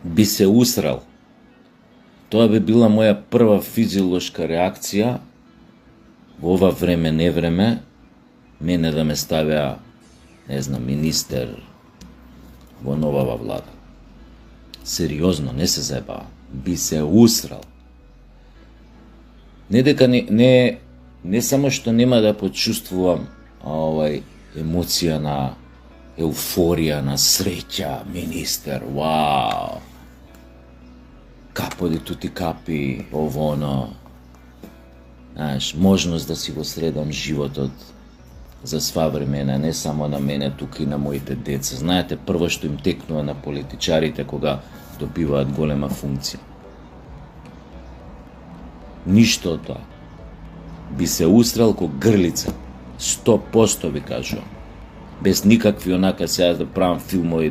би се усрал. Тоа би била моја прва физиолошка реакција во ова време, не време, мене да ме ставеа, не знам, министер во новава влада. Сериозно, не се заебава. Би се усрал. Не дека не само што нема да почувствувам емоција на еуфорија, на среќа, министер, вау, капо ди тути капи, ово, оно, знаеш, можност да си го средам животот за сва времена, не само на мене, тука и на моите деца. Знаете, прво што им текнува на политичарите кога добиваат голема функција. Ништо од тоа. Би се устрал ко грлица. 100% ви кажувам. Без никакви онака сега да правам филмови